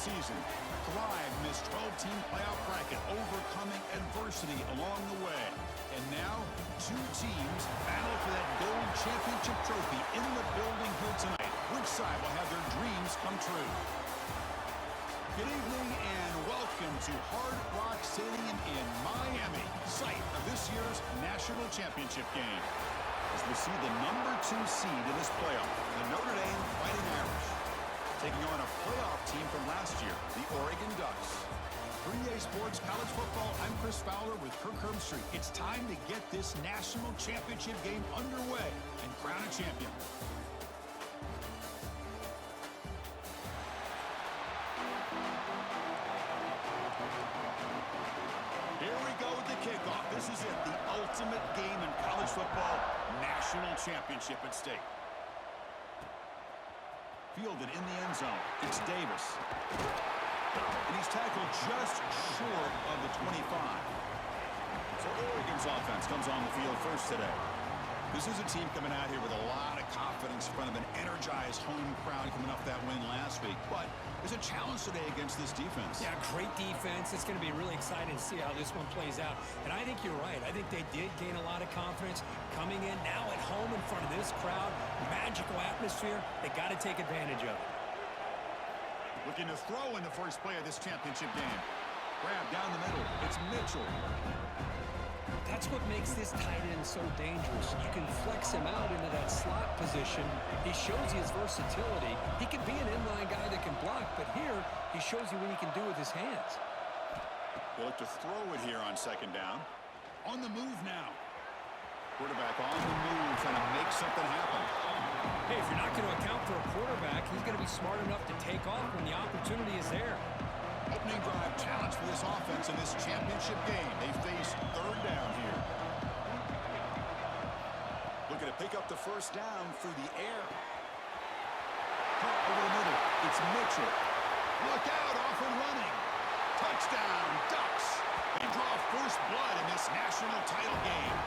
season. Thrive in this 12-team playoff bracket, overcoming adversity along the way. And now, two teams battle for that gold championship trophy in the building here tonight. Which side will have their dreams come true? Good evening and welcome to Hard Rock Stadium in Miami, site of this year's national championship game. As we see the #2 seed in this playoff, the Notre Dame Fighting Irish, taking on a playoff team from last year, the Oregon Ducks. 3A Sports College Football, I'm Chris Fowler with Kirk Herbstreit. It's time to get this national championship game underway and crown a champion. Here we go with the kickoff. This is it, the ultimate game in college football, national championship at stake. Fielded in the end zone, it's Davis. And he's tackled just short of the 25. So Oregon's offense comes on the field first today. This is a team coming out here with a lot of confidence in front of an energized home crowd coming off that win last week. But there's a challenge today against this defense. Yeah, great defense. It's going to be really exciting to see how this one plays out. And I think you're right. I think they did gain a lot of confidence coming in now at home in front of this crowd. Magical atmosphere. They got to take advantage of it. Looking to throw in the first play of this championship game. Grab down the middle. It's Mitchell. That's what makes this tight end so dangerous. You can flex him out into that slot position. He shows you his versatility. He can be an inline guy that can block, but here he shows you what he can do with his hands. They look to throw it here on second down. On the move now. Quarterback on the move, trying to make something happen. Hey, if you're not going to account for a quarterback, he's going to be smart enough to take off when the opportunity is there. Opening drive challenge for this offense in this championship game. They face third down here. Looking to pick up the first down through the air. Cut over the middle. It's Mitchell. Look out, off and running. Touchdown, Ducks. They draw first blood in this national title game.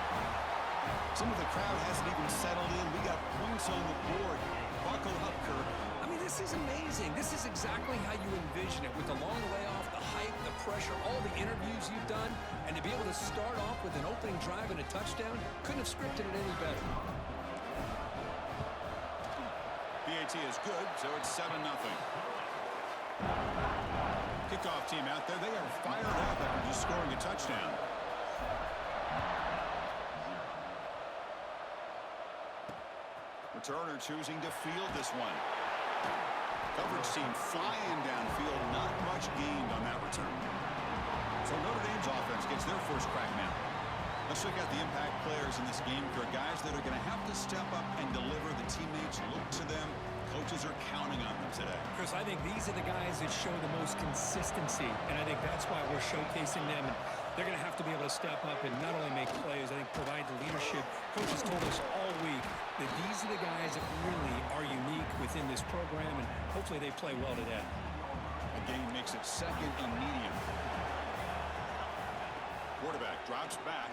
Some of the crowd hasn't even settled in. We got points on the board. Buckle up, Kirk. I mean, this is amazing. This is exactly how you envision it, with the long layoff, the hype, the pressure, all the interviews you've done, and to be able to start off with an opening drive and a touchdown, couldn't have scripted it any better. PAT is good, so it's 7-0. Kickoff team out there, they are fired up after just scoring a touchdown. Returner choosing to field this one. Coverage team flying downfield, not much gained on that return. So Notre Dame's offense gets their first crack now. Let's check out the impact players in this game. There are guys that are going to have to step up and deliver. The teammates look to them. Coaches are counting on them today. Chris, I think these are the guys that show the most consistency, and I think that's why we're showcasing them. And they're going to have to be able to step up and not only make plays, I think provide the leadership. Coaches told us all week that these are the guys that really are unique within this program, and hopefully they play well today. The game makes it second and medium. Quarterback drops back.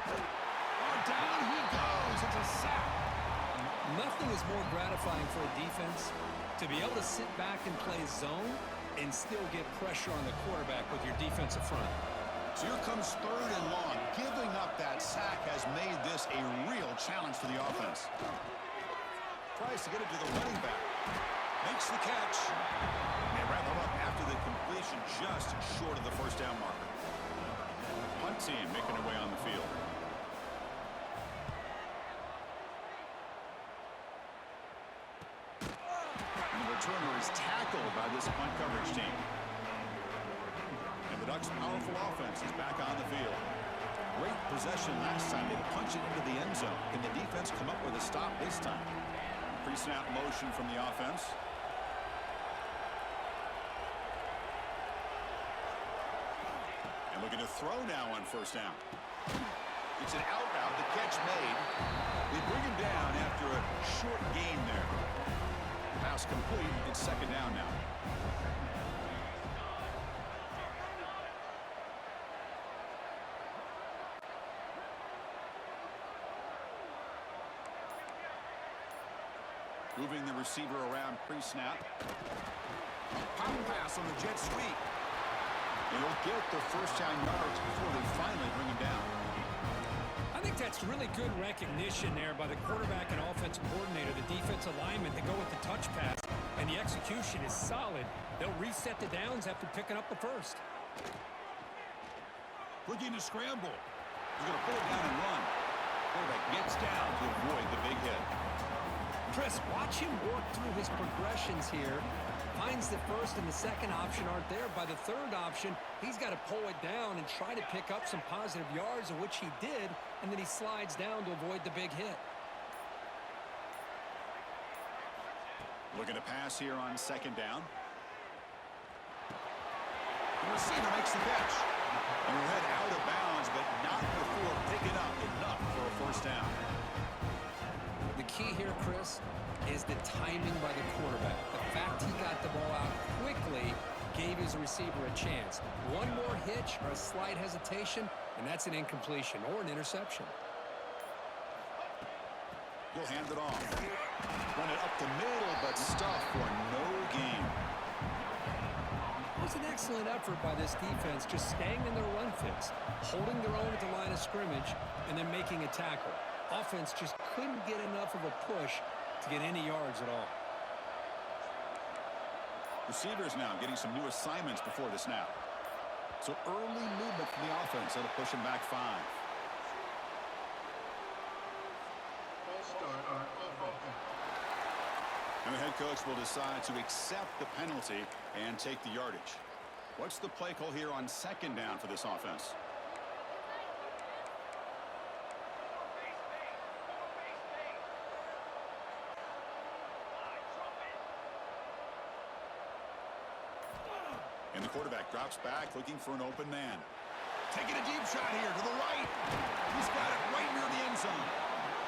Oh, down he goes. It's a sack. Nothing is more gratifying for a defense to be able to sit back and play zone and still get pressure on the quarterback with your defensive front. So here comes third and long. Giving up that sack has made this a real challenge for the offense. Tries to get it to the running back. Makes the catch. They wrap him up after the completion, just short of the first down marker. Punt team making their way on the field. And the returner is tackled by this punt coverage team. The Ducks' powerful offense is back on the field. Great possession last time. They punch it into the end zone. Can the defense come up with a stop this time? Pre-snap motion from the offense. And looking to throw now on first down. It's an out route. The catch made. They bring him down after a short gain there. Pass complete. It's second down now. Moving the receiver around pre-snap. Pop pass on the jet sweep. They'll get the first down yards before they finally bring him down. I think that's really good recognition there by the quarterback and offensive coordinator. The defensive lineman to go with the touch pass, and the execution is solid. They'll reset the downs after picking up the first. Looking to scramble. He's going to pull it down and run. Quarterback gets down to avoid the big hit. Chris, watch him work through his progressions here. Finds the first and the second option aren't there. By the third option, he's got to pull it down and try to pick up some positive yards, of which he did, and then he slides down to avoid the big hit. Looking to pass here on second down. The receiver makes the catch. And we'll head out of bounds, but not before picking up enough for a first down. The key here, Chris, is the timing by the quarterback. The fact he got the ball out quickly gave his receiver a chance. One more hitch or a slight hesitation, and that's an incompletion or an interception. He'll hand it off. Run it up the middle, but stuffed for no gain. It was an excellent effort by this defense, just staying in their run fits, holding their own at the line of scrimmage, and then making a tackle. Offense just couldn't get enough of a push to get any yards at all. Receivers now getting some new assignments before the snap. So early movement from the offense that'll push them back 5. And the head coach will decide to accept the penalty and take the yardage. What's the play call here on second down for this offense? And the quarterback drops back, looking for an open man. Taking a deep shot here to the right. He's got it right near the end zone.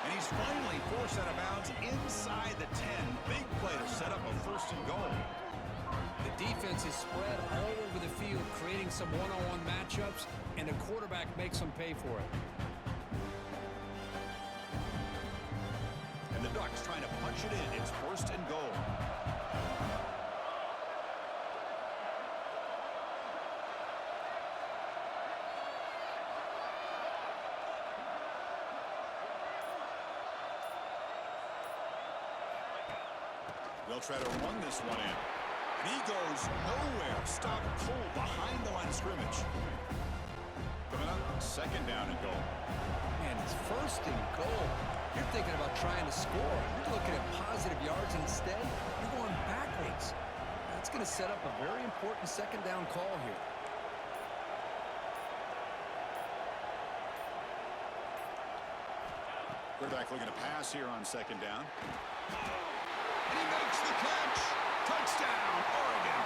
And he's finally forced out of bounds inside the 10. Big play to set up a first and goal. The defense is spread all over the field, creating some one-on-one matchups, and the quarterback makes them pay for it. And the Ducks trying to punch it in. It's first and goal. They'll try to run this one in. And he goes nowhere. Stop cold behind the line of scrimmage. Coming up, second down and goal. Man, it's first and goal. You're thinking about trying to score. You're looking at positive yards, and instead, you're going backwards. That's going to set up a very important second down call here. Quarterback looking to pass here on second down. And he makes the catch. Touchdown, Oregon.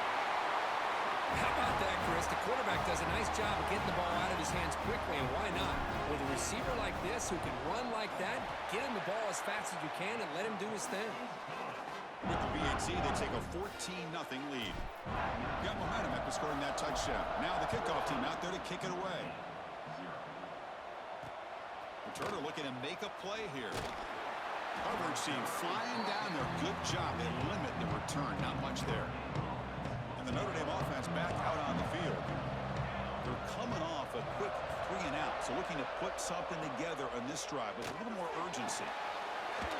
How about that, Chris? The quarterback does a nice job of getting the ball out of his hands quickly, and why not? With a receiver like this who can run like that, get him the ball as fast as you can and let him do his thing. With the BAT, they take a 14-0 lead. Got momentum after scoring that touchdown. Now the kickoff team out there to kick it away. Returner looking to make a play here. Coverage team flying down there. Good job. They limit the return. Not much there. And the Notre Dame offense back out on the field. They're coming off a quick 3 and out. So looking to put something together on this drive with a little more urgency.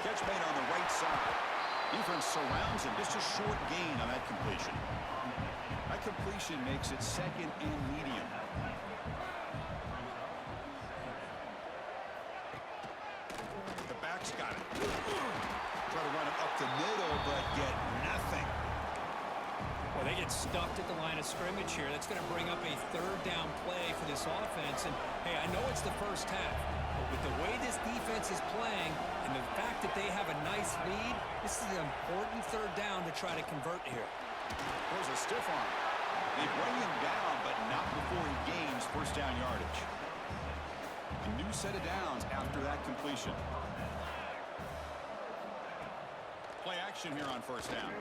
Catch made on the right side. Defense surrounds him. Just a short gain on that completion. That completion makes it second and medium. Got it. Try to run it up the middle, but get nothing. Well, they get stuffed at the line of scrimmage here. That's going to bring up a third down play for this offense. And, hey, I know it's the first half, but with the way this defense is playing and the fact that they have a nice lead, this is an important third down to try to convert here. There's a stiff arm. They bring him down, but not before he gains first down yardage. A new set of downs after that completion. Play action here on first down.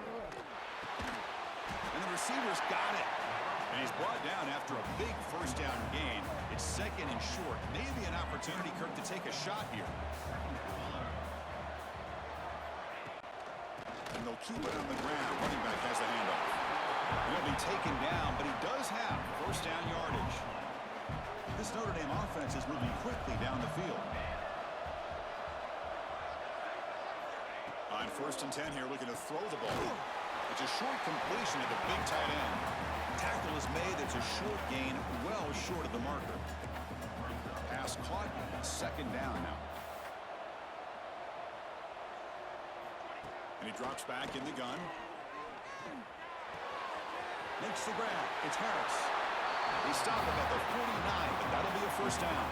And the receiver's got it. And he's brought down after a big first down gain. It's second and short. Maybe an opportunity, Kirk, to take a shot here. They'll keep it on the ground. Running back has the handoff. He'll be taken down, but he does have first down yardage. This Notre Dame offense is moving quickly down the field. On 1st and 10 here, looking to throw the ball. It's a short completion to the big tight end. Tackle is made. It's a short gain, well short of the marker. Pass caught. 2nd down now. And he drops back in the gun. Makes the grab. It's Harris. They stop him at the 49, but that'll be a first down.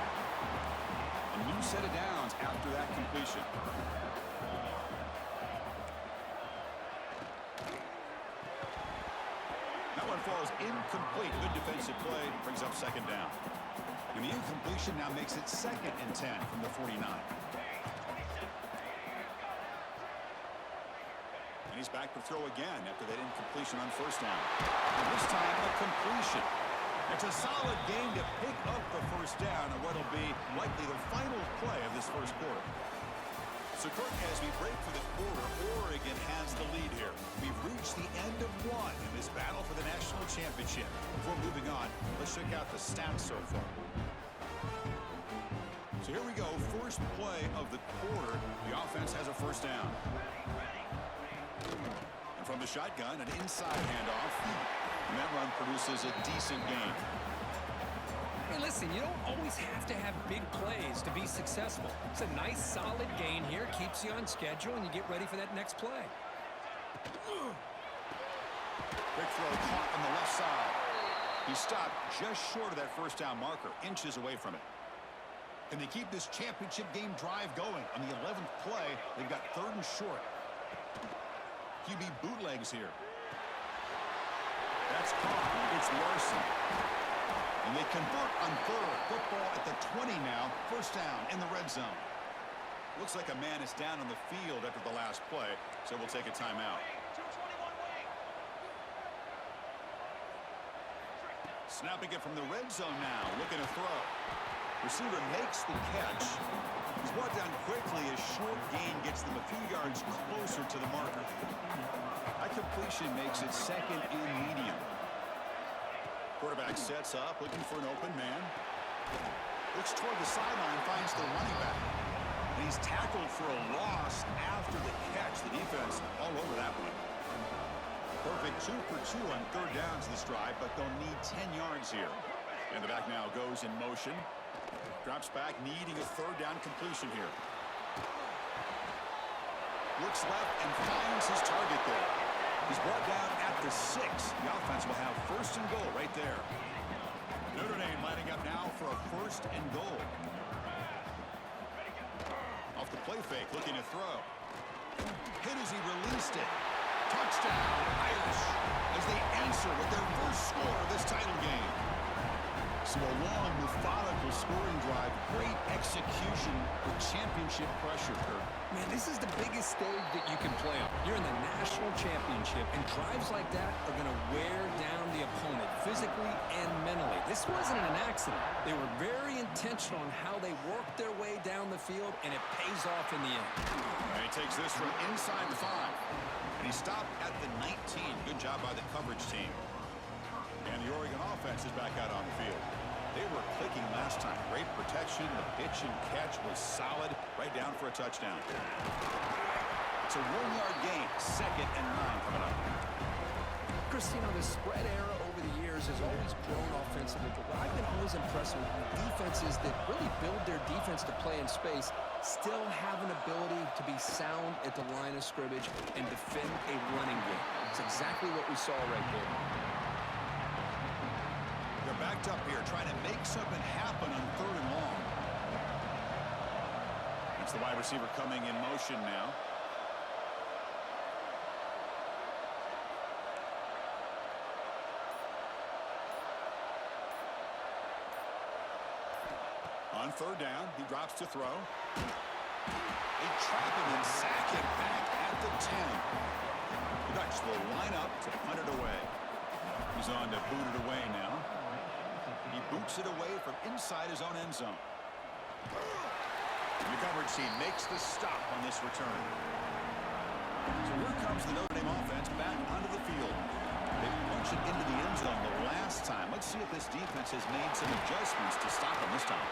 A new set of downs after that completion. That one falls incomplete. Good defensive play. Brings up 2nd down. And the incompletion now makes it 2nd and 10 from the 49. And he's back to throw again after that incompletion on 1st down. And this time, a completion. It's a solid game to pick up the 1st down and what'll be likely the final play of this 1st quarter. So, Kirk, as we break for the quarter, Oregon has the lead here. We've reached the end of one in this battle for the national championship. Before moving on, let's check out the stats so far. So here we go. First play of the quarter. The offense has a 1st down. And from the shotgun, an inside handoff. And that run produces a decent gain. Hey, listen, you don't always have to have big plays to be successful. It's a nice, solid gain here. Keeps you on schedule, and you get ready for that next play. Quick throw caught on the left side. He stopped just short of that 1st down marker, inches away from it. Can they keep this championship game drive going? On the 11th play, they've got 3rd and short. QB bootlegs here. That's caught. It's Larson. And they convert on 3rd. Football at the 20 now. 1st down in the red zone. Looks like a man is down on the field after the last play, so we'll take a timeout. Snapping it from the red zone now. Looking to throw. Receiver makes the catch. He's brought down quickly as short gain gets them a few yards closer to the marker. That completion makes it 2nd and medium. Quarterback sets up, looking for an open man. Looks toward the sideline, finds the running back. And he's tackled for a loss after the catch. The defense all over that one. Perfect 2 for 2 on 3rd downs this drive, but they'll need 10 yards here. And the back now goes in motion. Drops back, needing a 3rd down completion here. Looks left and finds his target there. He's brought down at the 6. The offense will have 1st and goal right there. Notre Dame lining up now for a 1st and goal. Off the play fake, looking to throw. Hit as he released it. Touchdown, Irish, as they answer with their 1st score of this title game. So a long, methodical scoring drive, great execution with championship pressure, Kirk. Man, this is the biggest stage that you can play on. You're in the national championship, and drives like that are going to wear down the opponent physically and mentally. This wasn't an accident. They were very intentional on how they worked their way down the field, and it pays off in the end. And he takes this from inside the 5. And he stopped at the 19. Good job by the coverage team. And the Oregon offense is back out on the field. They were clicking last time. Great protection. The pitch and catch was solid. Right down for a touchdown. It's a 1-yard gain. 2nd and 9 coming up. Christine, the spread era over the years has always grown offensively, but what I've been always impressed with defenses that really build their defense to play in space still have an ability to be sound at the line of scrimmage and defend a running game. It's exactly what we saw right there. They're backed up here trying to make something happen on 3rd and long. That's the wide receiver coming in motion now. On 3rd down, he drops to throw. They trap him and sack him back at the 10. The Dutch will line up to punt it away. He's on to boot it away now. He boots it away from inside his own end zone. The coverage team makes the stop on this return. So here comes the Notre Dame offense back onto the field. They punch it into the end zone the last time. Let's see if this defense has made some adjustments to stop him this time.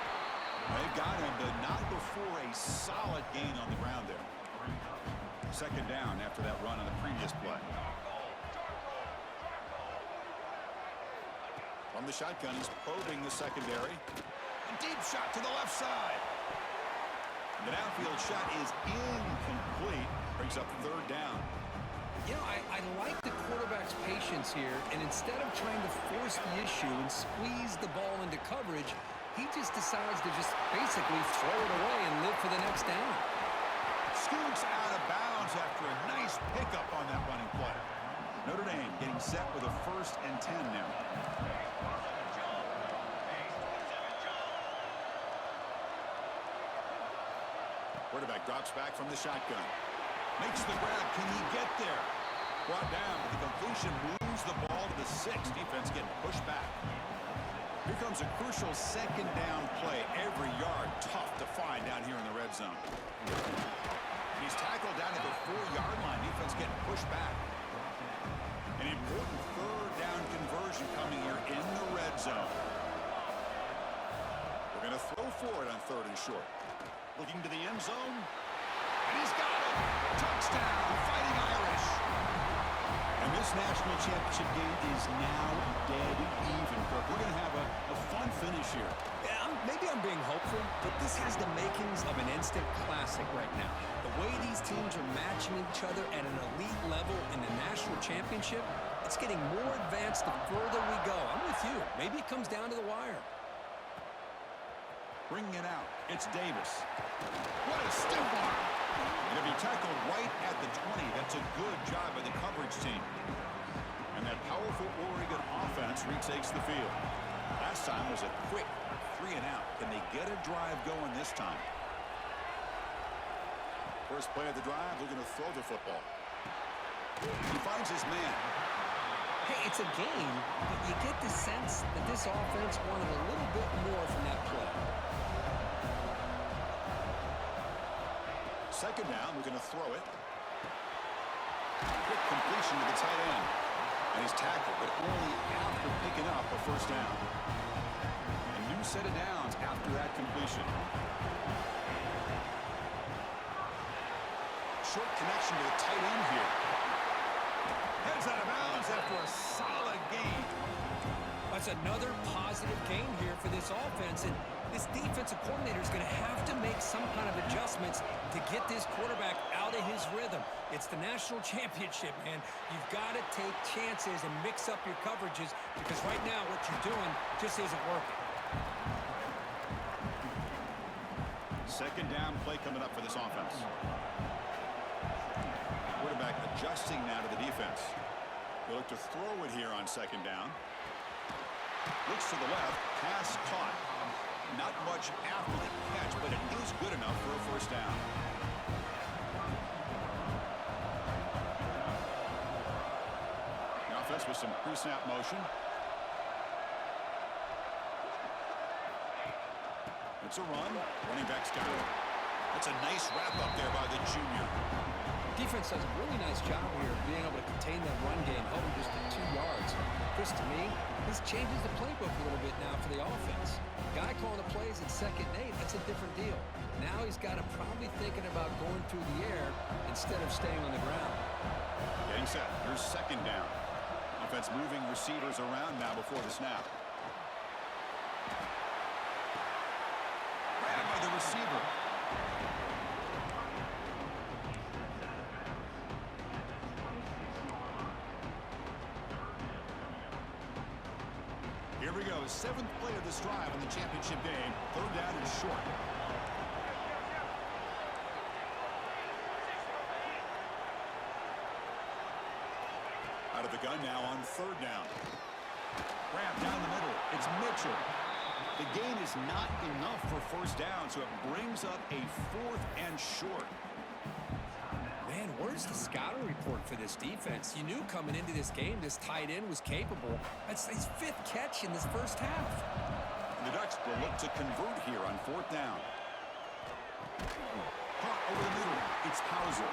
They've got him, but not before a solid gain on the ground there. Second down after that run on the previous play. From the shotgun, he's probing the secondary. A deep shot to the left side. The downfield shot is incomplete. Brings up third down. You know, I like the quarterback's patience here, and instead of trying to force the issue and squeeze the ball into coverage, he just decides to just basically throw it away and live for the next down. Scoots out of bounds after a nice pickup on that running play. Notre Dame getting set with a 1st and 10 now. Quarterback drops back from the shotgun. Makes the grab. Can he get there? Brought down, but the completion moves the ball to the 6. Defense getting pushed back. Here comes a crucial second down play. Every yard tough to find down here in the red zone. He's tackled down at the 4-yard line. Defense getting pushed back. An important third down conversion coming here in the red zone. We're going to throw for it on 3rd and short. Looking to the end zone. And he's got it. Touchdown, Fighting Irish. And this national championship game is now dead even, Kirk. We're going to have a fun finish here. Yeah, maybe I'm being hopeful, but this has the makings of an instant classic right now. The way these teams are matching each other at an elite level in the national championship, it's getting more advanced the further we go. I'm with you. Maybe it comes down to the wire. Bringing it out. It's Davis. What a stiff arm. And if he tackled right at the 20, that's a good job by the coverage team. And that powerful Oregon offense retakes the field. Last time was a quick 3 and out. Can they get a drive going this time? First play of the drive, they're going to throw the football. He finds his man. Hey, it's a game, but you get the sense that this offense wanted a little bit more from that play. Second down, we're going to throw it. Quick completion to the tight end. And he's tackled, but only after picking up a 1st down. A new set of downs after that completion. Short connection to the tight end here. Heads out of bounds after a solid gain. That's another positive gain here for this offense, and this defensive coordinator is going to have to make some kind of adjustments to get this quarterback out of his rhythm. It's the national championship, man. You've got to take chances and mix up your coverages because right now what you're doing just isn't working. Second down play coming up for this offense. Quarterback adjusting now to the defense. They look to throw it here on second down. Looks to the left, pass caught. Not much after the catch, but it is good enough for a 1st down. The offense with some pre-snap motion. It's a run. Running back's got it. That's a nice wrap up there by the junior. Defense does a really nice job here of being able to contain that run game, held him just to 2 yards. Chris, to me, this changes the playbook a little bit now for the offense. Guy calling the plays at 2nd and 8, that's a different deal. Now he's got to probably thinking about going through the air instead of staying on the ground. Getting set. Here's second down. Offense moving receivers around now before the snap. Grabbed by the receiver. Here we go. 7th play of this drive in the championship game. 3rd down and short. Out of the gun now on 3rd down. Grab down the middle. It's Mitchell. The gain is not enough for 1st down, so it brings up a 4th and short. Man, where's the scouting report for this defense? You knew coming into this game this tight end was capable. That's his 5th catch in this first half. The Ducks will look to convert here on 4th down. Caught over the middle. It's Hauser.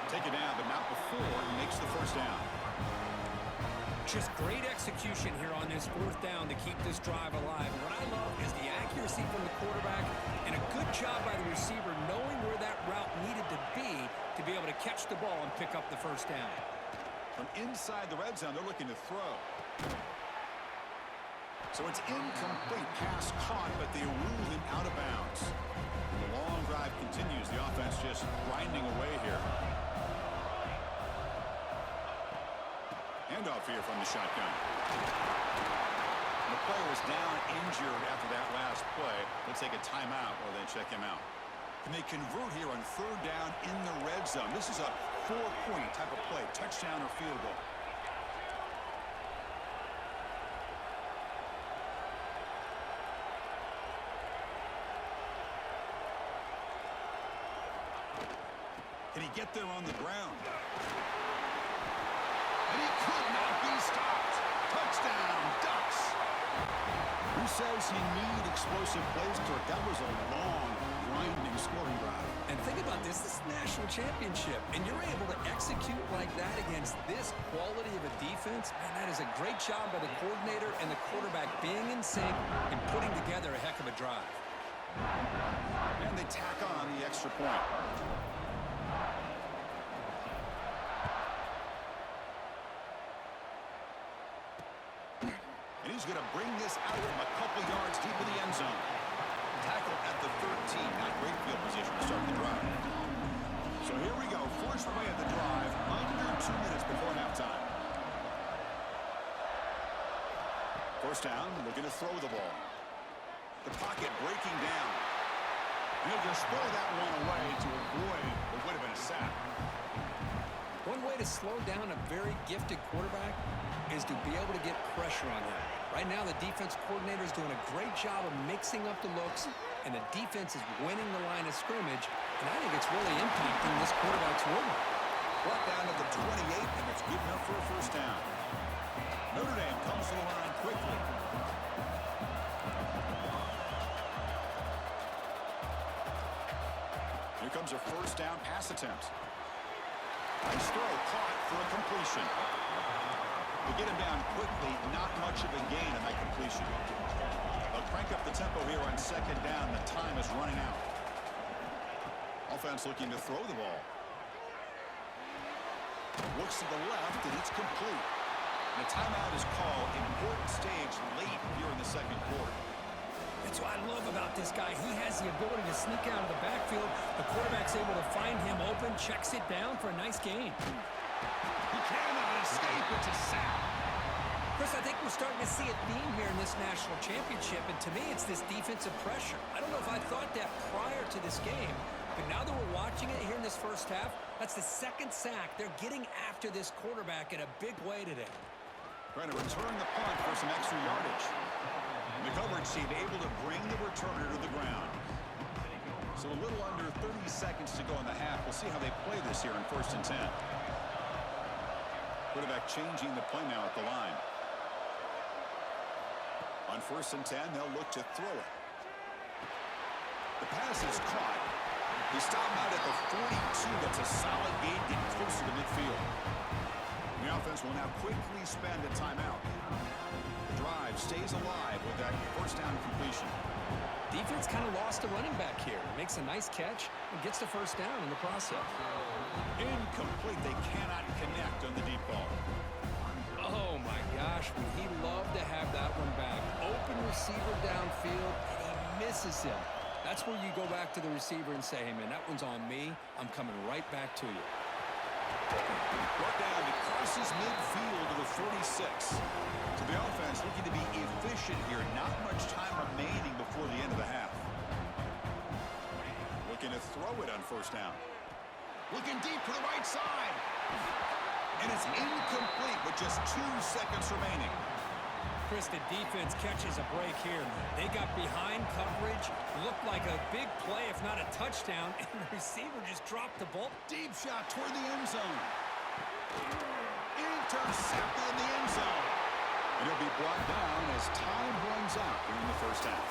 Take it down, but not before he makes the first down. Just great execution here on this fourth down to keep this drive alive. What I love is the accuracy from the quarterback and a good job by the receiver knowing where that route needed to be able to catch the ball and pick up the first down. From inside the red zone, they're looking to throw. So it's incomplete. Pass caught, but they rule him out of bounds. The long drive continues. The offense just grinding away here. Handoff here from the shotgun. The player was down injured after that last play. Let's take a timeout or then check him out. And they convert here on third down in the red zone. This is a 4-point type of play, touchdown or field goal. Can he get there on the ground? And he could not be stopped. Touchdown, Ducks. Who says you need explosive plays, Kirk? That was a long, grinding scoring drive. And think about this. This is the national championship, and you're able to execute like that against this quality of a defense. Man, that is a great job by the coordinator and the quarterback being in sync and putting together a heck of a drive. And they tack on the extra point. He's going to bring this out from a couple yards deep in the end zone. Tackle at the 13. Not great field position to start the drive. So here we go. First play of the drive. Under 2 minutes before halftime. First down. Looking to throw the ball. The pocket breaking down. He'll just throw that one away to avoid what would have been a sack. One way to slow down a very gifted quarterback is to be able to get pressure on him. Right now, the defense coordinator is doing a great job of mixing up the looks, and the defense is winning the line of scrimmage, and I think it's really impacting this quarterback's rhythm. Brought down to the 28, and it's good enough for a first down. Notre Dame comes to the line quickly. Here comes a first down pass attempt. Nice throw, caught for a completion. To get him down quickly, not much of a gain on that completion. They'll crank up the tempo here on second down. The time is running out. Offense looking to throw the ball. Looks to the left, and it's complete. And a timeout is called. Important stage late here in the second quarter. That's what I love about this guy. He has the ability to sneak out of the backfield. The quarterback's able to find him open, checks it down for a nice gain. He cannot escape. It's a sack. Chris, I think we're starting to see a theme here in this national championship, and to me, it's this defensive pressure. I don't know if I thought that prior to this game, but now that we're watching it here in this first half, that's the second sack. They're getting after this quarterback in a big way today. Trying to return the punt for some extra yardage. And the coverage team able to bring the returner to the ground. So a little under 30 seconds to go in the half. We'll see how they play this here in 1st and 10. Quarterback changing the play now at the line. On 1st and 10, they'll look to throw it. The pass is caught. He stopped out at the 42. That's a solid gain, getting closer to midfield. The offense will now quickly spend a timeout. The drive stays alive with that first down completion. Defense kind of lost a running back here. Makes a nice catch and gets the first down in the process. Incomplete. They cannot connect on the deep ball. Oh, my gosh. Would he love to have that one back? Open receiver downfield, and he misses him. That's where you go back to the receiver and say, hey, man, that one's on me. I'm coming right back to you. Brought down, it crosses midfield to the 46. So the offense looking to be efficient here. Not much time remaining before the end of the half. Looking to throw it on first down. Looking deep to the right side. And it's incomplete with just 2 seconds remaining. Chris, the defense catches a break here. They got behind coverage. Looked like a big play, if not a touchdown. And the receiver just dropped the ball. Deep shot toward the end zone. Intercepted in the end zone. And it'll be brought down as time runs out during the first half.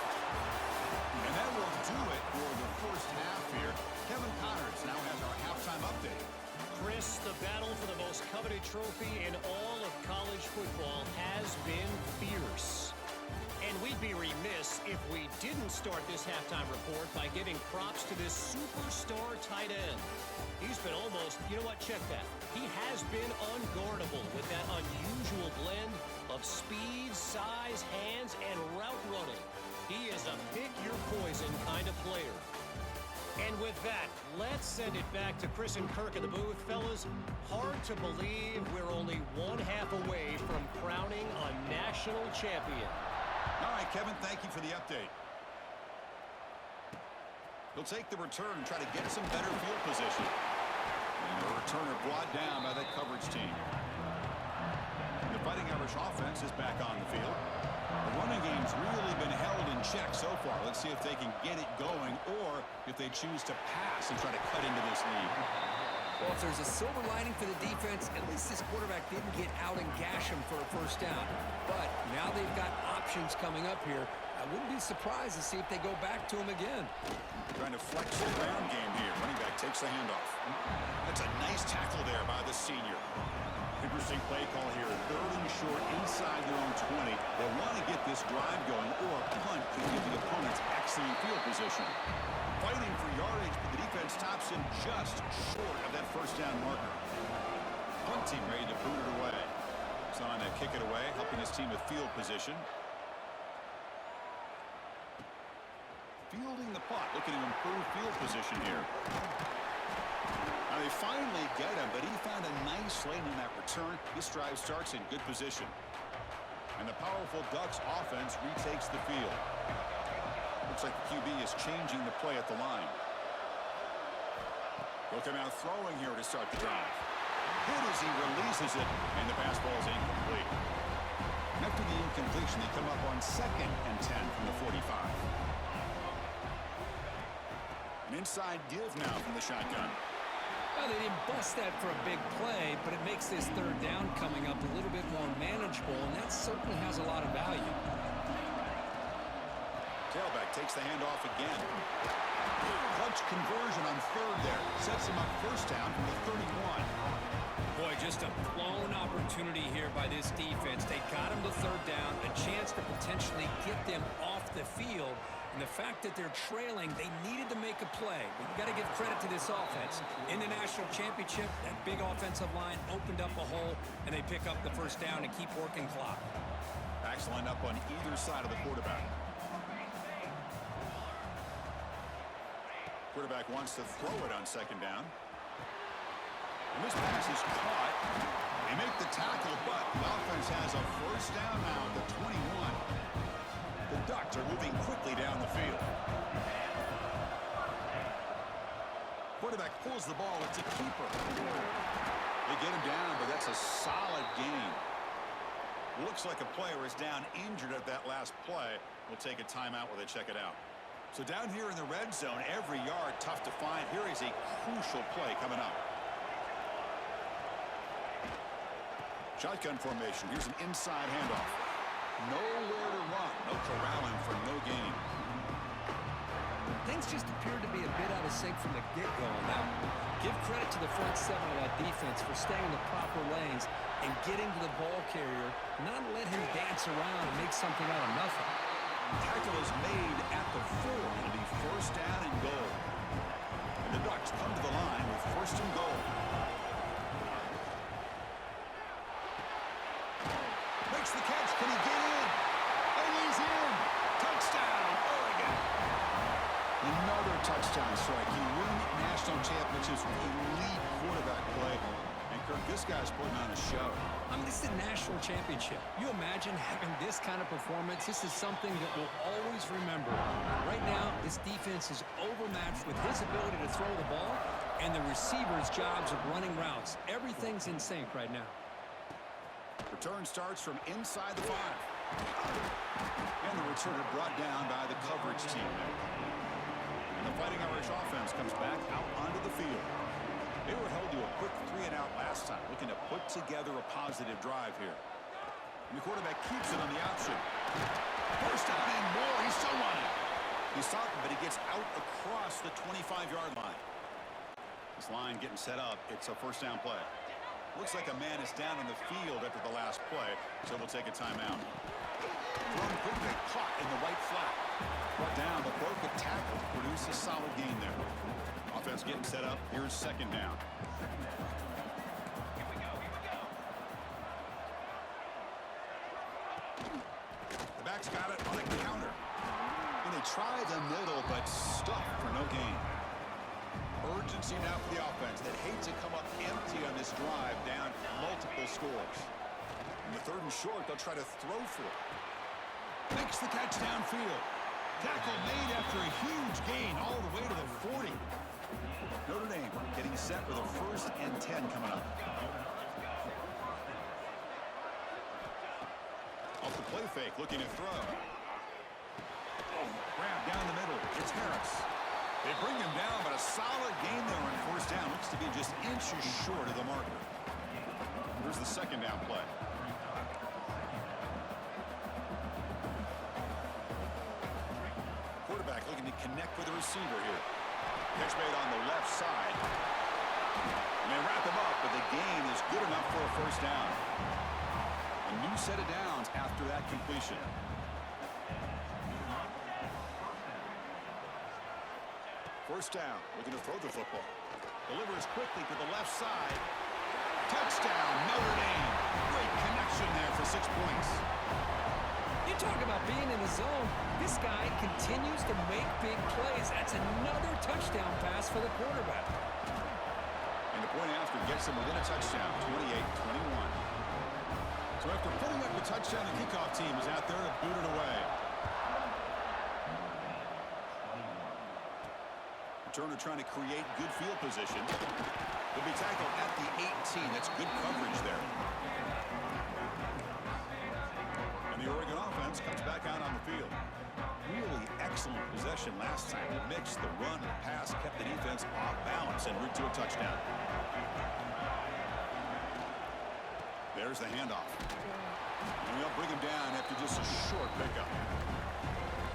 And that will do it for the first half here. Kevin Connors now has our halftime update. Chris, the battle for the most coveted trophy in all of college football has been fierce. And we'd be remiss if we didn't start this halftime report by giving props to this superstar tight end. He's been almost, you know what, check that. He has been unguardable with that unusual blend of speed, size, hands, and route running. He is a pick-your-poison kind of player. And with that, let's send it back to Chris and Kirk in the booth. Fellas, hard to believe we're only one half away from crowning a national champion. All right, Kevin, thank you for the update. He'll take the return and try to get some better field position. And the returner brought down by that coverage team. The Fighting Irish offense is back on the field. The running game's really been held in check so far. Let's see if they can get it going or if they choose to pass and try to cut into this lead. Well, if there's a silver lining for the defense, at least this quarterback didn't get out and gash him for a first down. But now they've got options coming up here. I wouldn't be surprised to see if they go back to him again. Trying to flex the ground game here. Running back takes the handoff. That's a nice tackle there by the senior. Interesting play call here. Third and short inside their own 20. They want to get this drive going, or a punt could give the opponents excellent field position. Fighting for yardage, but the defense stops him just short of that first down marker. Punt team ready to boot it away. He's on to kick it away, helping his team with field position. Fielding the punt, looking to improve field position here. Now they finally get him, but he found a nice lane in that return. This drive starts in good position. And the powerful Ducks offense retakes the field. Looks like the QB is changing the play at the line. Looking out throwing here to start the drive. Good as he releases it, and the pass ball is incomplete. After the incompletion, they come up on 2nd and 10 from the 45. An inside give now from the shotgun. Well, they didn't bust that for a big play, but it makes this third down coming up a little bit more manageable, and that certainly has a lot of value. Tailback takes the handoff again. Clutch conversion on third there. Sets him up first down from the 31. Boy, just a blown opportunity here by this defense. They got him to third down, a chance to potentially get them off the field. And the fact that they're trailing, they needed to make a play. But you got to give credit to this offense. In the national championship, that big offensive line opened up a hole, and they pick up the first down and keep working clock. Backs line up on either side of the quarterback. Quarterback wants to throw it on second down. And this pass is caught. They make the tackle, but the offense has a first down now at the 21. The Ducks are moving quickly down the field. Quarterback pulls the ball. It's a keeper. They get him down, but that's a solid gain. Looks like a player is down injured at that last play. We'll take a timeout while they check it out. So down here in the red zone, every yard tough to find. Here is a crucial play coming up. Shotgun formation. Here's an inside handoff. Nowhere to run. No corralling for no gain. Things just appeared to be a bit out of sync from the get-go. Now, give credit to the front seven of that defense for staying in the proper lanes and getting to the ball carrier, not let him dance around and make something out of nothing. Tackle is made at the 4. It'll be first down and goal. And the Ducks come to the line with first and goal. Makes the catch. Can he get in? And he's in. Touchdown, Oregon. Another touchdown strike. You win national championships with elite quarterback play. And Kirk, this guy's putting on a show. I mean, this is a national championship. You imagine having this kind of performance? This is something that we'll always remember. Right now, this defense is overmatched with his ability to throw the ball and the receivers' jobs of running routes. Everything's in sync right now. Return starts from inside the 5. And the returner brought down by the coverage team. And the Fighting Irish offense comes back out onto the field. They were held to a quick 3-and-out last time, looking to put together a positive drive here. And the quarterback keeps it on the option. First down and more. He's still running. He's stopped, but he gets out across the 25-yard line. This line getting set up. It's a first down play. Looks like a man is down on the field after the last play, so we'll take a timeout. Thrown quickly, caught in the right flat. Brought down, the broken tackle to produce a solid gain there. Offense getting set up. Here's second down. The back's got it on a counter. And they try the middle, but stuck for no gain. Urgency now for the offense that hate to come up empty on this drive, down multiple scores. In the third and short, they'll try to throw for it. Makes the catch downfield. Tackle made after a huge gain all the way to the 40. Notre Dame getting set with a 1st and 10 coming up. Off the play fake, looking to throw. Grab down the middle. It's Harris. They bring him down, but a solid gain there on first down. Looks to be just inches short of the marker. Here's the second down play. Quarterback looking to connect with the receiver here. Catch made on the left side. And they wrap him up, but the gain is good enough for a first down. A new set of downs after that completion. First down, looking to throw the football. Delivers quickly to the left side. Touchdown, Notre Dame. Great connection there for 6 points. You talk about being in the zone. This guy continues to make big plays. That's another touchdown pass for the quarterback. And the point after gets him within a touchdown, 28-21. So after putting up the touchdown, the kickoff team is out there to boot it away. Turner trying to create good field position. He'll be tackled at the 18. That's good coverage there. And the Oregon offense comes back out on the field. Really excellent possession last time. It mixed the run and pass, kept the defense off balance and route to a touchdown. There's the handoff. And they'll bring him down after just a short pickup.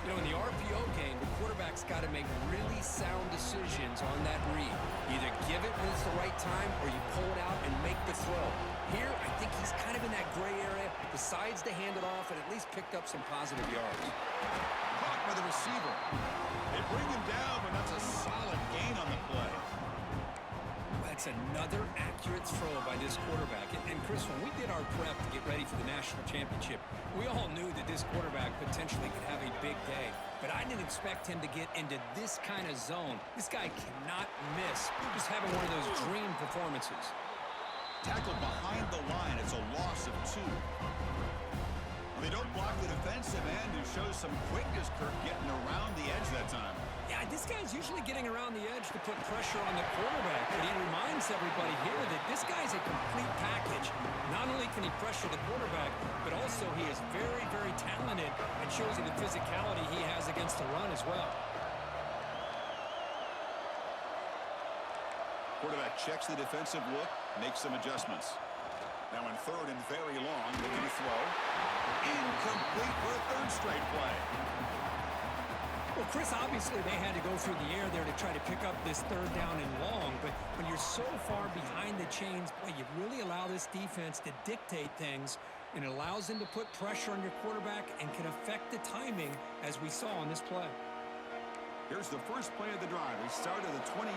You know, in the RPO game, the quarterback's got to make really sound decisions on that read. Either give it when it's the right time or you pull it out and make the throw. Here, I think he's kind of in that gray area, decides to hand it off and at least picked up some positive yards. Caught by the receiver. They bring him down, but that's a solid gain on the play. That's another accurate throw by this quarterback. And Chris, when we did our prep to get ready for the national championship, we all knew that this quarterback potentially could have a big day. But I didn't expect him to get into this kind of zone. This guy cannot miss. Just having one of those dream performances. Tackled behind the line. It's a loss of 2. They don't block the defensive end, who shows some quickness, Kirk, getting around the edge that time. Yeah, this guy's usually getting around the edge to put pressure on the quarterback, but he reminds everybody here that this guy's a complete package. Not only can he pressure the quarterback, but also he is very, very talented and shows you the physicality he has against the run as well. Quarterback checks the defensive look, makes some adjustments. Now in third and very long, looking to throw. Incomplete for a third straight play. Well, Chris, obviously they had to go through the air there to try to pick up this third down and long, but when you're so far behind the chains, boy, you really allow this defense to dictate things, and it allows them to put pressure on your quarterback and can affect the timing, as we saw on this play. Here's the first play of the drive. They start at the 28.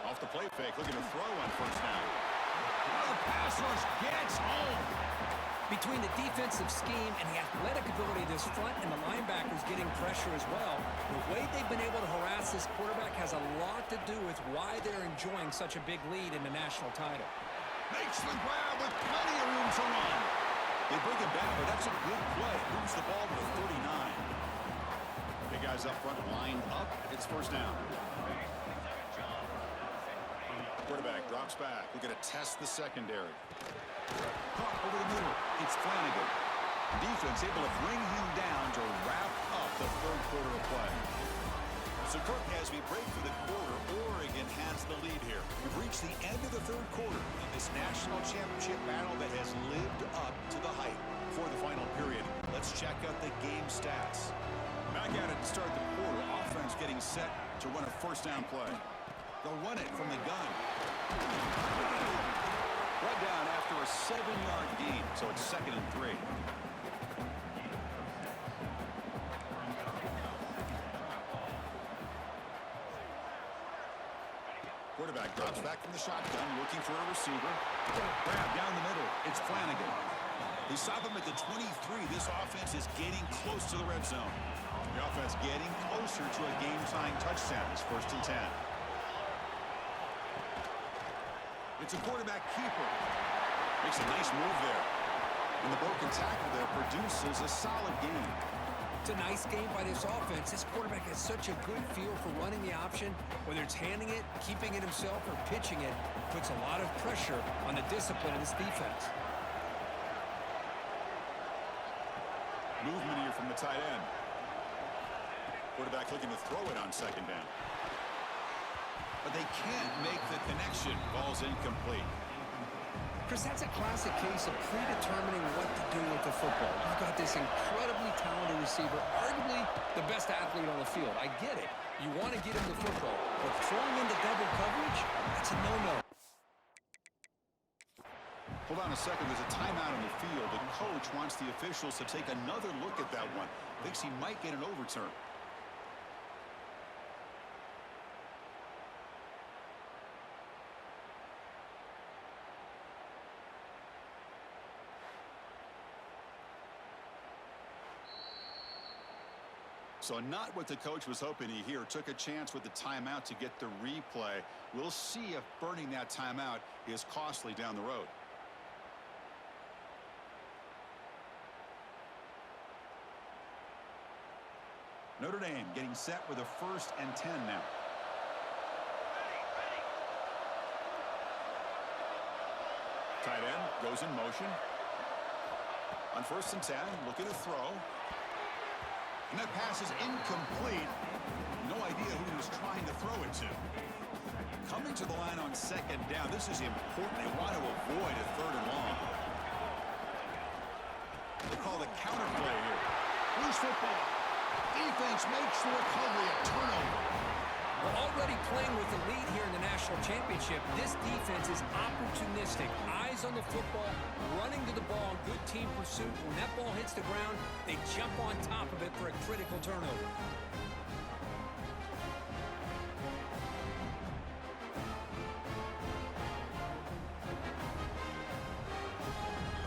Off the play fake, looking to throw on first down. The pass rush gets home. Between the defensive scheme and the athletic ability of this front and the linebackers getting pressure as well, the way they've been able to harass this quarterback has a lot to do with why they're enjoying such a big lead in the national title. Makes the grab with plenty of room to run. They bring him down, but that's a good play. Moves the ball to the 39. Big guys up front lined up. It's first down. Quarterback drops back. We're going to test the secondary. Caught over the middle. It's Flanagan. Defense able to bring him down to wrap up the third quarter of play. So, Kirk, as we break for the quarter, Oregon has the lead here. We've reached the end of the third quarter in this national championship battle that has lived up to the hype for the final period. Let's check out the game stats. Back at it to start the quarter. Offense getting set to run a first down play. They'll run it from the gun. Brought down after a 7-yard gain, so it's 2nd and 3. Quarterback drops back from the shotgun, looking for a receiver. Grab down the middle. It's Flanagan. They stop him at the 23. This offense is getting close to the red zone. The offense getting closer to a game-tying touchdown. It's 1st and 10. It's a quarterback keeper. Makes a nice move there. And the broken tackle there produces a solid gain. It's a nice game by this offense. This quarterback has such a good feel for running the option. Whether it's handing it, keeping it himself, or pitching it, puts a lot of pressure on the discipline of this defense. Movement here from the tight end. Quarterback looking to throw it on 2nd down. But they can't make the connection. Ball's incomplete. Chris, that's a classic case of predetermining what to do with the football. You've got this incredibly talented receiver, arguably the best athlete on the field. I get it. You want to get him the football, but throwing into double coverage, that's a no-no. Hold on a second. There's a timeout on the field. The coach wants the officials to take another look at that one. Thinks he might get an overturn. So not what the coach was hoping to hear. Took a chance with the timeout to get the replay. We'll see if burning that timeout is costly down the road. Notre Dame getting set with a 1st and 10 now. Tight end goes in motion. On 1st and 10, looking to throw. And that pass is incomplete. No idea who he was trying to throw it to. Coming to the line on 2nd down. This is important. They want to avoid a 3rd and long. They call the counter play here. Loose football. Defense makes the recovery, a turnover. We're already playing with the lead here in the national championship. This defense is opportunistic. Eyes on the football, running to the ball, good team pursuit. When that ball hits the ground, they jump on top of it for a critical turnover.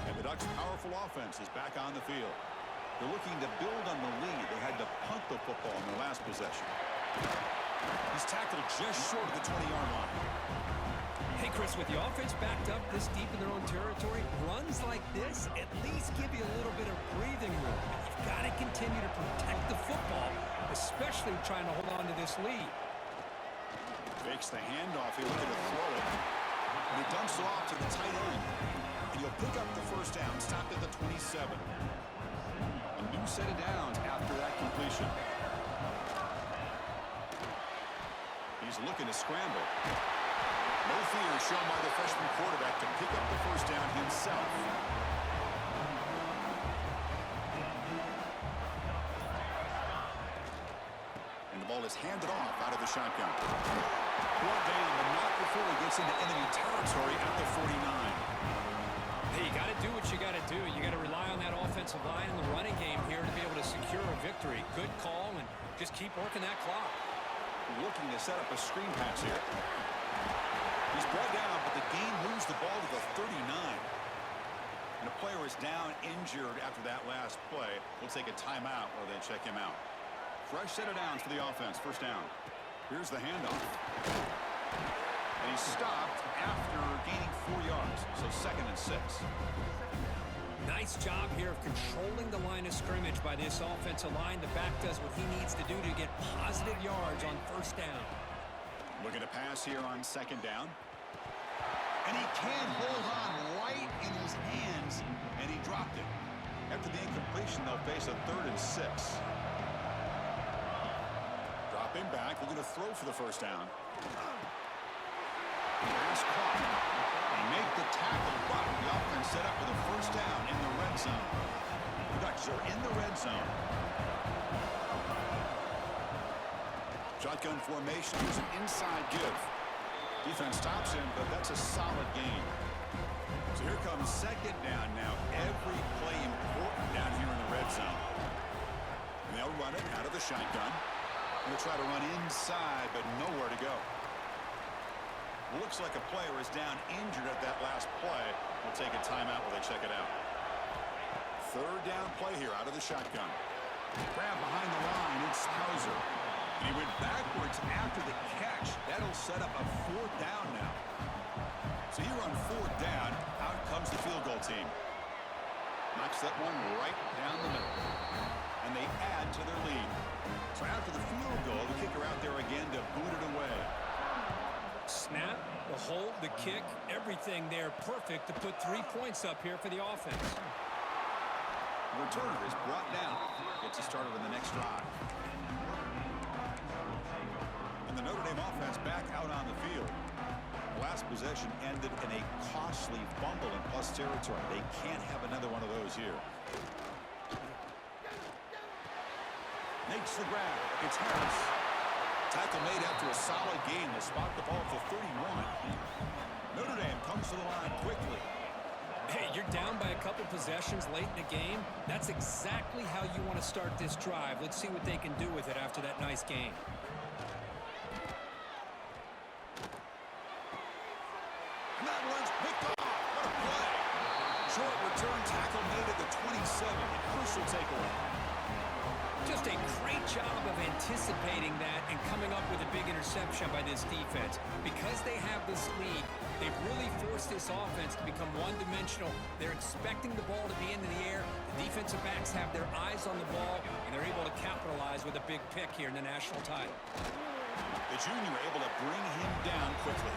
And the Ducks' powerful offense is back on the field. They're looking to build on the lead. They had to punt the football in their last possession. He's tackled just short of the 20-yard line. Hey, Chris, with the offense backed up this deep in their own territory, runs like this at least give you a little bit of breathing room. You've got to continue to protect the football, especially trying to hold on to this lead. Fakes the handoff. He's looking to throw it. And he dumps it off to the tight end. And he'll pick up the 1st down, stopped at the 27. A new set of downs after that completion. He's looking to scramble. No fear shown by the freshman quarterback to pick up the 1st down himself. And the ball is handed off out of the shotgun. Brought down, but not before he gets into enemy territory at the 49. Hey, you got to do what you got to do. You got to rely on that offensive line in the running game here to be able to secure a victory. Good call, and just keep working that clock. Looking to set up a screen pass here. He's brought down, but the game moves the ball to the 39. And a player is down injured after that last play. We'll take a timeout while they check him out. Fresh set of downs for the offense. 1st down. Here's the handoff. And he stopped after gaining 4 yards. So 2nd and 6. Nice job here of controlling the line of scrimmage by this offensive line. The back does what he needs to do to get positive yards on 1st down. Looking to pass here on 2nd down. And he can hold on right in his hands, and he dropped it. After the incompletion, they'll face a 3rd and 6. Dropping back, looking to throw for the 1st down. Pass caught. They make the tackle, but the offense set up with a 1st down in the red zone. The Ducks are in the red zone. Shotgun formation is an inside give. Defense stops him, but that's a solid gain. So here comes second down now. Every play important down here in the red zone. And they'll run it out of the shotgun. They'll try to run inside, but nowhere to go. Looks like a player is down injured at that last play. We'll take a timeout while they check it out. Third down play here out of the shotgun. Grab behind the line. It's Hauser. And he went backwards after the catch. That'll set up a fourth down now. So here on fourth down, out comes the field goal team. Knocks that one right down the middle. And they add to their lead. So after the field goal, the kicker out there again to boot it away. Snap, the hold, the kick, everything there perfect to put 3 points up here for the offense. The returner is brought down. Gets us started on the next drive. And the Notre Dame offense back out on the field. The last possession ended in a costly fumble in plus territory. They can't have another one of those here. Makes the grab. It's Harris. Tackle made after a solid gain. They'll spot the ball at the 31. Notre Dame comes to the line quickly. Hey, you're down by a couple possessions late in the game. That's exactly how you want to start this drive. Let's see what they can do with it after that nice game. And that one's picked off. What a play. Short return tackle made at the 27. A crucial takeaway. Just a great job of anticipating that and coming up with a big interception by this defense. Because they have this lead, they've really forced this offense to become one-dimensional. They're expecting the ball to be into the air. The defensive backs have their eyes on the ball, and they're able to capitalize with a big pick here in the national title. The junior able to bring him down quickly.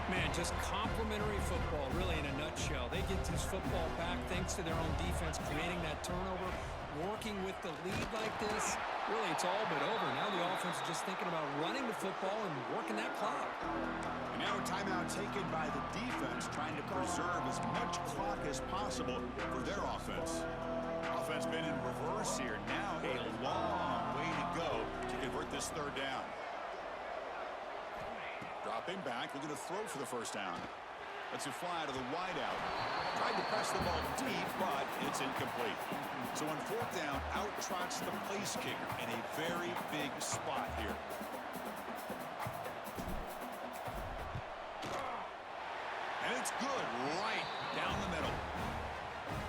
Man, just complimentary football, really, in a nutshell. They get this football back thanks to their own defense, creating that turnover, working with the lead like this. Really, it's all but over. Now the offense is just thinking about running the football and working that clock. And now a timeout taken by the defense, trying to preserve as much clock as possible for their offense. Offense been in reverse here. Now a long way to go to convert this third down. Dropping back, looking to throw for the first down. Lets it fly to the wideout. Tried to press the ball deep, but it's incomplete. So on fourth down, out trots the place kicker in a very big spot here. And it's good right down the middle.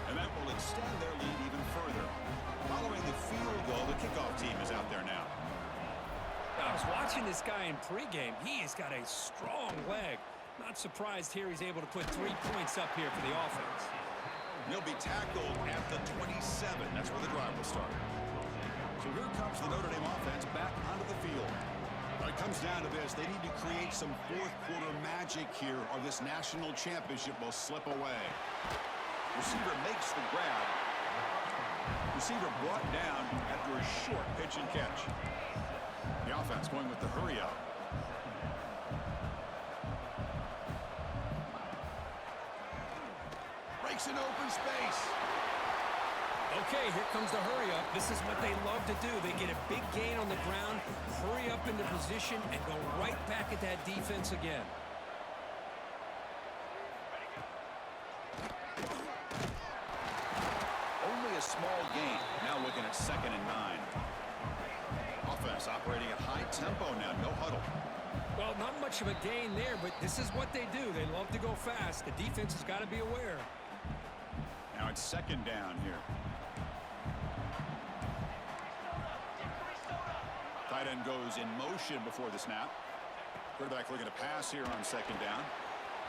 And that will extend their lead even further. Following the field goal, the kickoff team is out there now. I was watching this guy in pregame. He has got a strong leg. Not surprised here he's able to put 3 points up here for the offense. He'll be tackled at the 27. That's where the drive will start. So here comes the Notre Dame offense back onto the field. When it comes down to this, they need to create some fourth quarter magic here or this national championship will slip away. Receiver makes the grab. Receiver brought down after a short pitch and catch. The offense going with the hurry up. Breaks an open space. Okay, here comes the hurry up. This is what they love to do. They get a big gain on the ground, hurry up into position, and go right back at that defense again. Only a small gain. Now looking at 2nd and 9. Offense operating at high tempo now. No huddle. Well, not much of a gain there, but this is what they do. They love to go fast. The defense has got to be aware. Now it's 2nd down here. Tight end goes in motion before the snap. Quarterback looking to pass here on 2nd down.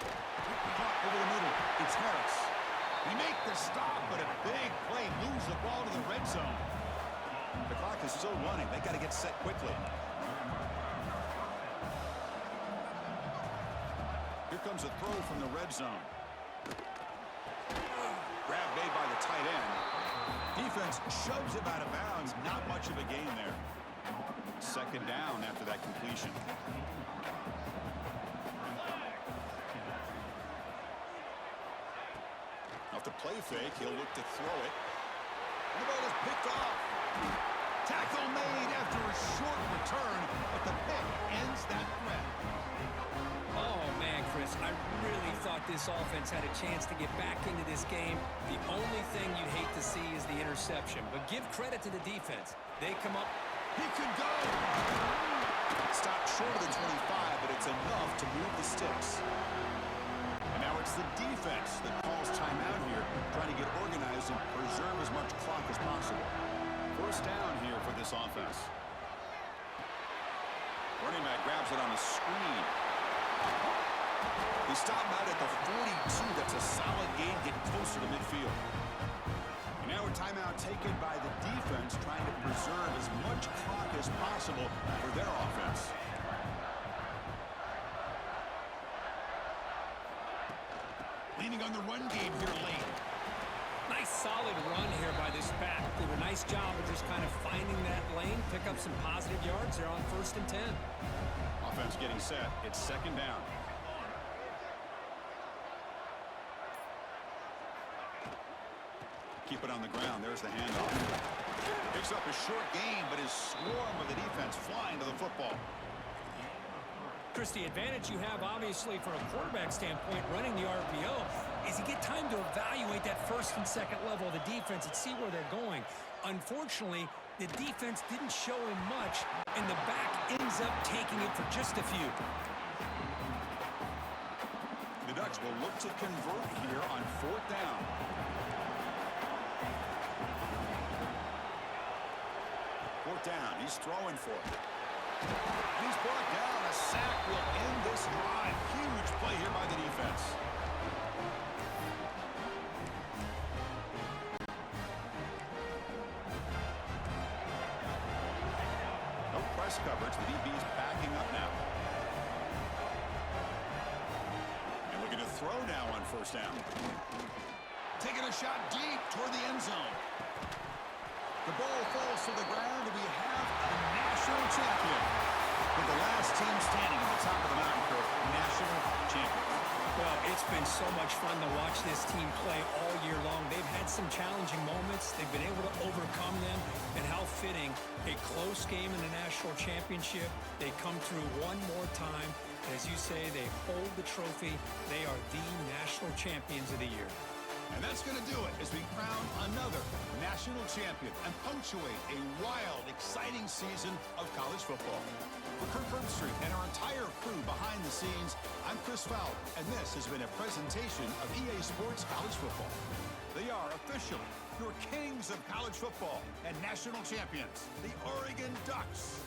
Caught over the middle. It's Harris. He make the stop, but a big play moves the ball to the red zone. The clock is still running. They got to get set quickly. Here comes a throw from the red zone. Grab made by the tight end. Defense shoves him out of bounds. Not much of a gain there. 2nd down after that completion. Off the play fake, he'll look to throw it. The ball is picked off. Tackle made after a short return, but the pick ends that threat. Oh, man, Chris, I really thought this offense had a chance to get back into this game. The only thing you'd hate to see is the interception. But give credit to the defense. They come up. He could go. Stopped short of the 25, but it's enough to move the sticks. And now it's the defense that calls timeout here, trying to get organized and preserve as much clock as possible. First down here for this offense. Running back grabs it on the screen. He stopped out at the 42. That's a solid gain, getting closer to midfield. And now a timeout taken by the defense, trying to preserve as much clock as possible for their offense. Leaning on the run game here late. Nice solid run here by this back. Did a nice job of just kind of finding that lane, pick up some positive yards there on 1st and 10. Offense getting set. It's second down. Keep it on the ground. There's the handoff. Picks up a short gain, but is swarmed with the defense flying to the football. Chris, the advantage you have, obviously, from a quarterback standpoint, running the RPO, is you get time to evaluate that first and second level of the defense and see where they're going. Unfortunately, the defense didn't show him much, and the back ends up taking it for just a few. The Ducks will look to convert here on 4th down. Fourth down. He's throwing for it. And he's brought down. A sack will end this drive. Huge play here by the defense. No press coverage. The DB's backing up now. And looking to throw now on 1st down. Taking a shot deep toward the end zone. The ball falls to the ground, and we have a national champion. With the last team standing at the top of the mountain for national champion. Well, it's been so much fun to watch this team play all year long. They've had some challenging moments. They've been able to overcome them. And how fitting, a close game in the national championship. They come through one more time. As you say, they hold the trophy. They are the national champions of the year. And that's going to do it as we crown another national champion and punctuate a wild, exciting season of college football. For Kirk Herbstreit and our entire crew behind the scenes, I'm Chris Fowler, and this has been a presentation of EA Sports College Football. They are officially your kings of college football and national champions, the Oregon Ducks.